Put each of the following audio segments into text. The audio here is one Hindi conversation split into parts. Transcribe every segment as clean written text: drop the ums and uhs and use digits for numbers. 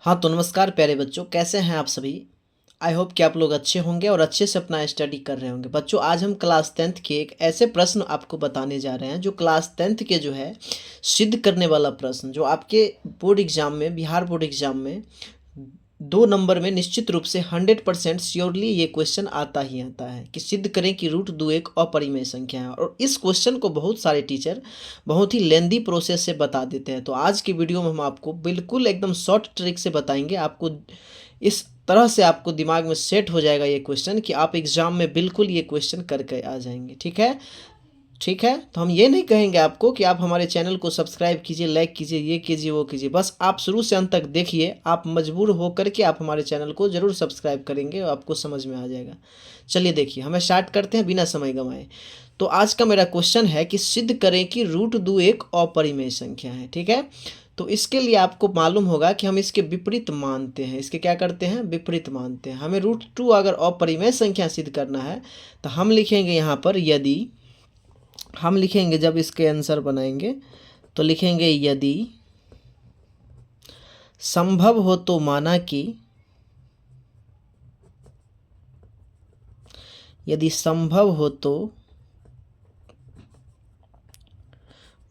हाँ तो नमस्कार प्यारे बच्चों, कैसे हैं आप सभी। आई होप कि आप लोग अच्छे होंगे और अच्छे से अपना स्टडी कर रहे होंगे। बच्चों आज हम क्लास 10th के एक ऐसे प्रश्न आपको बताने जा रहे हैं जो क्लास 10th के जो है सिद्ध करने वाला प्रश्न, जो आपके बोर्ड एग्जाम में, बिहार बोर्ड एग्जाम में 2 नंबर में निश्चित रूप से 100% श्योरली ये क्वेश्चन आता ही आता है कि सिद्ध करें कि रूट 2 एक अपरिमेय संख्या है। और इस क्वेश्चन को बहुत सारे टीचर बहुत ही लेंदी प्रोसेस से बता देते हैं। तो आज की वीडियो में हम आपको बिल्कुल एकदम शॉर्ट ट्रिक से बताएंगे। आपको इस तरह से आपको दिमाग में सेट हो जाएगा ये क्वेश्चन कि आप एग्जाम में बिल्कुल ये क्वेश्चन करके आ जाएंगे। ठीक है, ठीक है। तो हम ये नहीं कहेंगे आपको कि आप हमारे चैनल को सब्सक्राइब कीजिए, लाइक कीजिए, ये कीजिए, वो कीजिए। बस आप शुरू से अंत तक देखिए, आप मजबूर होकर के आप हमारे चैनल को ज़रूर सब्सक्राइब करेंगे और आपको समझ में आ जाएगा। चलिए देखिए, हमें स्टार्ट करते हैं बिना समय गंवाए। तो आज का मेरा क्वेश्चन है कि सिद्ध करें कि रूट 2 एक अपरिमेय संख्या है। ठीक है, तो इसके लिए आपको मालूम होगा कि हम इसके विपरीत मानते हैं। इसके क्या करते हैं? विपरीत मानते हैं। हमें रूट 2 अगर अपरिमेय संख्या सिद्ध करना है तो हम लिखेंगे यहाँ पर यदि, हम लिखेंगे जब इसके आंसर बनाएंगे तो लिखेंगे यदि संभव हो तो माना कि, यदि संभव हो तो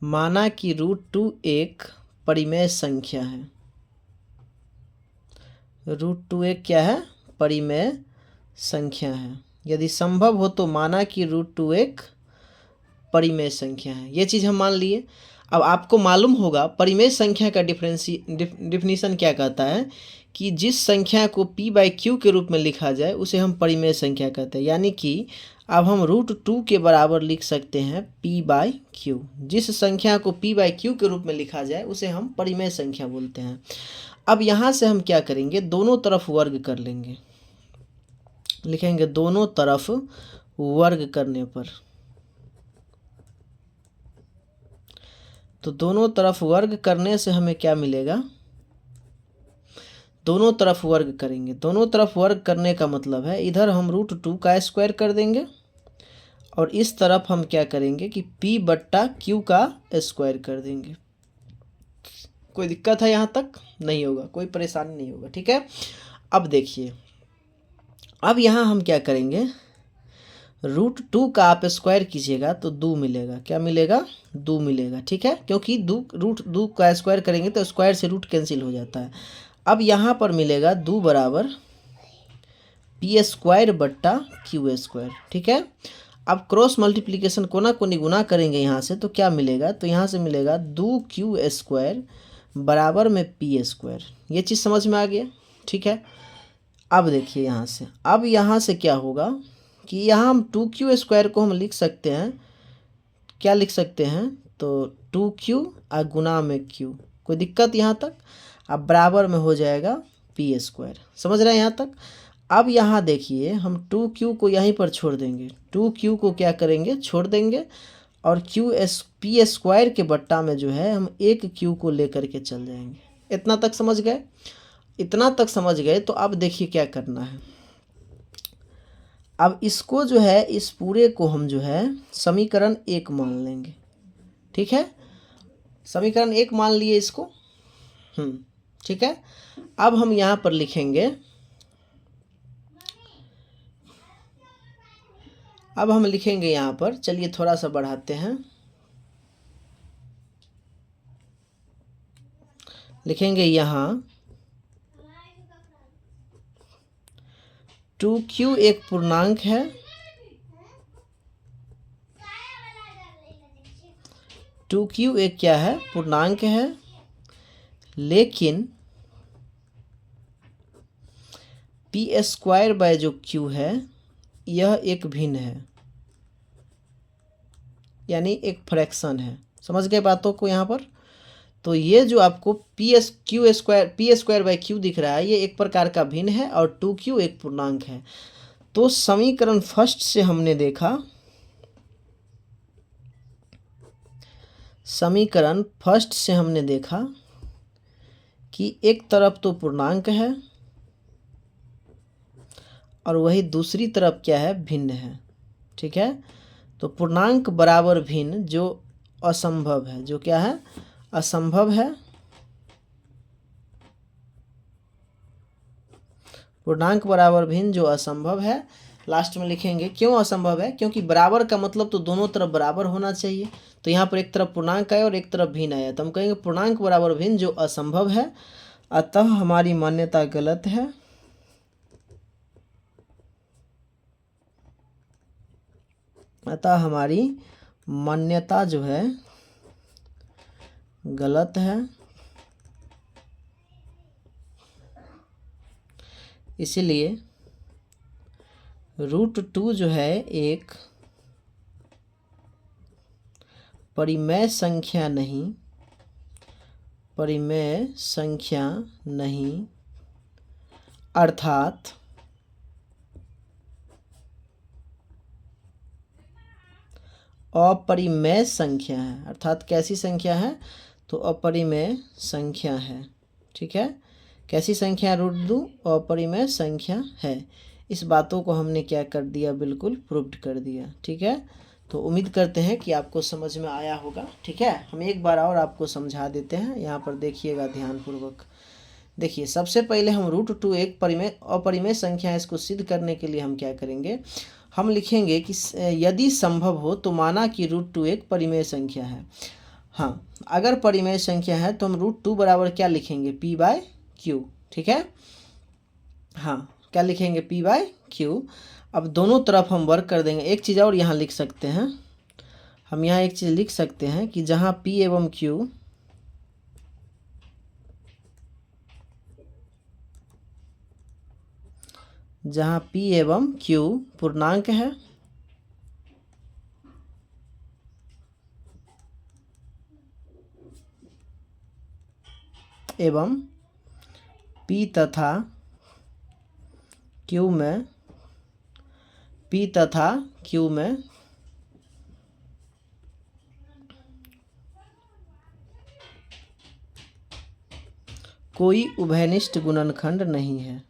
माना कि रूट 2 एक परिमेय संख्या है। रूट 2 एक क्या है? परिमेय संख्या है। यदि संभव हो तो माना कि रूट 2 एक परिमेय संख्या है। ये चीज़ हम मान लिए। अब आपको मालूम होगा परिमेय संख्या का डिफिनीशन क्या कहता है कि जिस संख्या को p/q के रूप में लिखा जाए उसे हम परिमेय संख्या कहते हैं। यानी कि अब हम रूट 2 के बराबर लिख सकते हैं p/q। जिस संख्या को p/q के रूप में लिखा जाए उसे हम परिमेय संख्या बोलते हैं। अब यहाँ से हम क्या करेंगे? दोनों तरफ वर्ग कर लेंगे। लिखेंगे दोनों तरफ वर्ग करने पर, तो दोनों तरफ वर्ग करने से हमें क्या मिलेगा? दोनों तरफ वर्ग करेंगे। दोनों तरफ वर्ग करने का मतलब है इधर हम रूट 2 का स्क्वायर कर देंगे और इस तरफ हम क्या करेंगे कि p/q का स्क्वायर कर देंगे। कोई दिक्कत है? यहाँ तक नहीं होगा, कोई परेशानी नहीं होगा। ठीक है, अब देखिए, अब यहाँ हम क्या करेंगे? रूट 2 का आप स्क्वायर कीजिएगा तो 2 मिलेगा। क्या मिलेगा? 2 मिलेगा। ठीक है, क्योंकि रूट 2 का स्क्वायर करेंगे तो स्क्वायर से रूट कैंसिल हो जाता है। अब यहाँ पर मिलेगा 2 बराबर p² / q²। ठीक है, अब क्रॉस मल्टीप्लिकेशन कोना कोनी गुना करेंगे यहाँ से तो क्या मिलेगा? तो यहाँ से मिलेगा 2q² बराबर में p²। ये चीज़ समझ में आ गया? ठीक है, अब देखिए यहाँ से, अब यहाँ से क्या होगा कि यहाँ हम 2q² को हम लिख सकते हैं। क्या लिख सकते हैं? तो 2q गुना में q। कोई दिक्कत यहाँ तक? अब बराबर में हो जाएगा p²। समझ रहे हैं यहाँ तक? अब यहाँ देखिए, हम 2q को यहीं पर छोड़ देंगे। 2q को क्या करेंगे? छोड़ देंगे और p² के बट्टा में जो है हम एक q को लेकर के चल जाएंगे। इतना तक समझ गए? इतना तक समझ गए तो अब देखिए क्या करना है। अब इसको जो है, इस पूरे को हम जो है समीकरण 1 मान लेंगे। ठीक है, समीकरण 1 मान लिए इसको। ठीक है, अब हम यहाँ पर लिखेंगे, अब हम लिखेंगे यहाँ पर, चलिए थोड़ा सा बढ़ाते हैं, लिखेंगे यहाँ 2q एक पूर्णांक है, 2q एक क्या है? पूर्णांक है, लेकिन p² जो q है यह एक भिन्न है, यानी एक फ्रैक्शन है। समझ गए बातों को यहाँ पर? तो ये जो आपको p² दिख रहा है ये एक प्रकार का भिन्न है और 2q एक पूर्णांक है। तो समीकरण फर्स्ट से हमने देखा, समीकरण फर्स्ट से हमने देखा कि एक तरफ तो पूर्णांक है और वही दूसरी तरफ क्या है? भिन्न है। ठीक है, तो पूर्णांक बराबर भिन्न जो असंभव है, जो क्या है? असंभव है। पूर्णांक बराबर भिन्न जो असंभव है। लास्ट में लिखेंगे क्यों असंभव है, क्योंकि बराबर का मतलब तो दोनों तरफ बराबर होना चाहिए। तो यहाँ पर एक तरफ पूर्णांक आया और एक तरफ भिन्न आया, तो हम कहेंगे पूर्णांक बराबर भिन्न जो असंभव है, अतः हमारी मान्यता गलत है। अतः हमारी मान्यता जो है गलत है। इसीलिए √2 जो है एक परिमेय संख्या नहीं, परिमेय संख्या नहीं, अर्थात अपरिमेय संख्या है। अर्थात कैसी संख्या है, तो अपरिमेय संख्या है। ठीक है, कैसी संख्या √2, अपरिमेय संख्या है। इस बातों को हमने क्या कर दिया, बिल्कुल प्रूव्ड कर दिया। ठीक है, तो उम्मीद करते हैं कि आपको समझ में आया होगा। ठीक है, हम एक बार और आपको समझा देते हैं, यहाँ पर देखिएगा ध्यानपूर्वक। देखिए, सबसे पहले हम √2 एक अपरिमेय संख्या है, इसको सिद्ध करने के लिए हम क्या करेंगे, हम लिखेंगे कि यदि संभव हो तो माना कि √2 एक परिमेय संख्या है। हाँ, अगर परिमेय संख्या है तो हम √2 बराबर क्या लिखेंगे, p/q। ठीक है, हाँ, क्या लिखेंगे, p/q। अब दोनों तरफ हम वर्क कर देंगे। एक चीज़ और यहाँ लिख सकते हैं, हम यहाँ एक चीज़ लिख सकते हैं कि जहाँ p एवं q पूर्णांक है एवं p तथा q में कोई उभयनिष्ठ गुणनखंड नहीं है।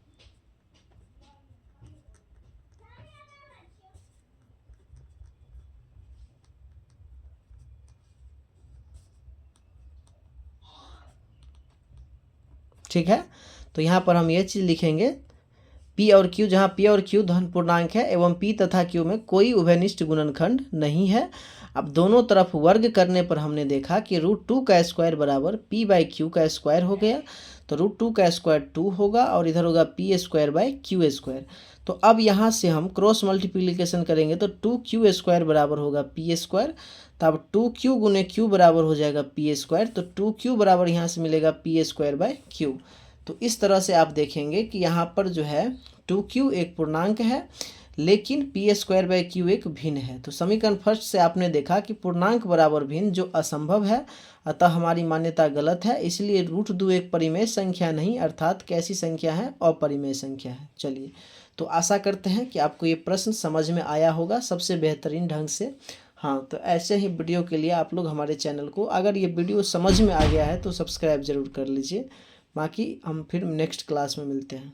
ठीक है, तो यहाँ पर हम ये चीज़ लिखेंगे, p और q, जहाँ p और q धन पूर्णांक है एवं p तथा q में कोई उभयनिष्ठ गुणनखंड नहीं है। अब दोनों तरफ वर्ग करने पर हमने देखा कि √2 का स्क्वायर बराबर p/q का स्क्वायर हो गया, तो √2 का स्क्वायर 2 होगा और इधर होगा p²/q²। तो अब यहाँ से हम क्रॉस मल्टीप्लिकेशन करेंगे तो 2q² बराबर होगा p², तब 2q गुने q बराबर हो जाएगा p², तो 2q बराबर यहाँ से मिलेगा p²/q। तो इस तरह से आप देखेंगे कि यहाँ पर जो है 2q एक पूर्णांक है लेकिन p²/q एक भिन्न है। तो समीकरण फर्स्ट से आपने देखा कि पूर्णांक बराबर भिन्न जो असंभव है, अतः हमारी मान्यता गलत है। इसलिए √2 एक परिमेय संख्या नहीं, अर्थात कैसी संख्या है, अपरिमेय संख्या है। चलिए, तो आशा करते हैं कि आपको ये प्रश्न समझ में आया होगा सबसे बेहतरीन ढंग से। हाँ, तो ऐसे ही वीडियो के लिए आप लोग हमारे चैनल को, अगर ये वीडियो समझ में आ गया है तो सब्सक्राइब ज़रूर कर लीजिए। बाकी हम फिर नेक्स्ट क्लास में मिलते हैं।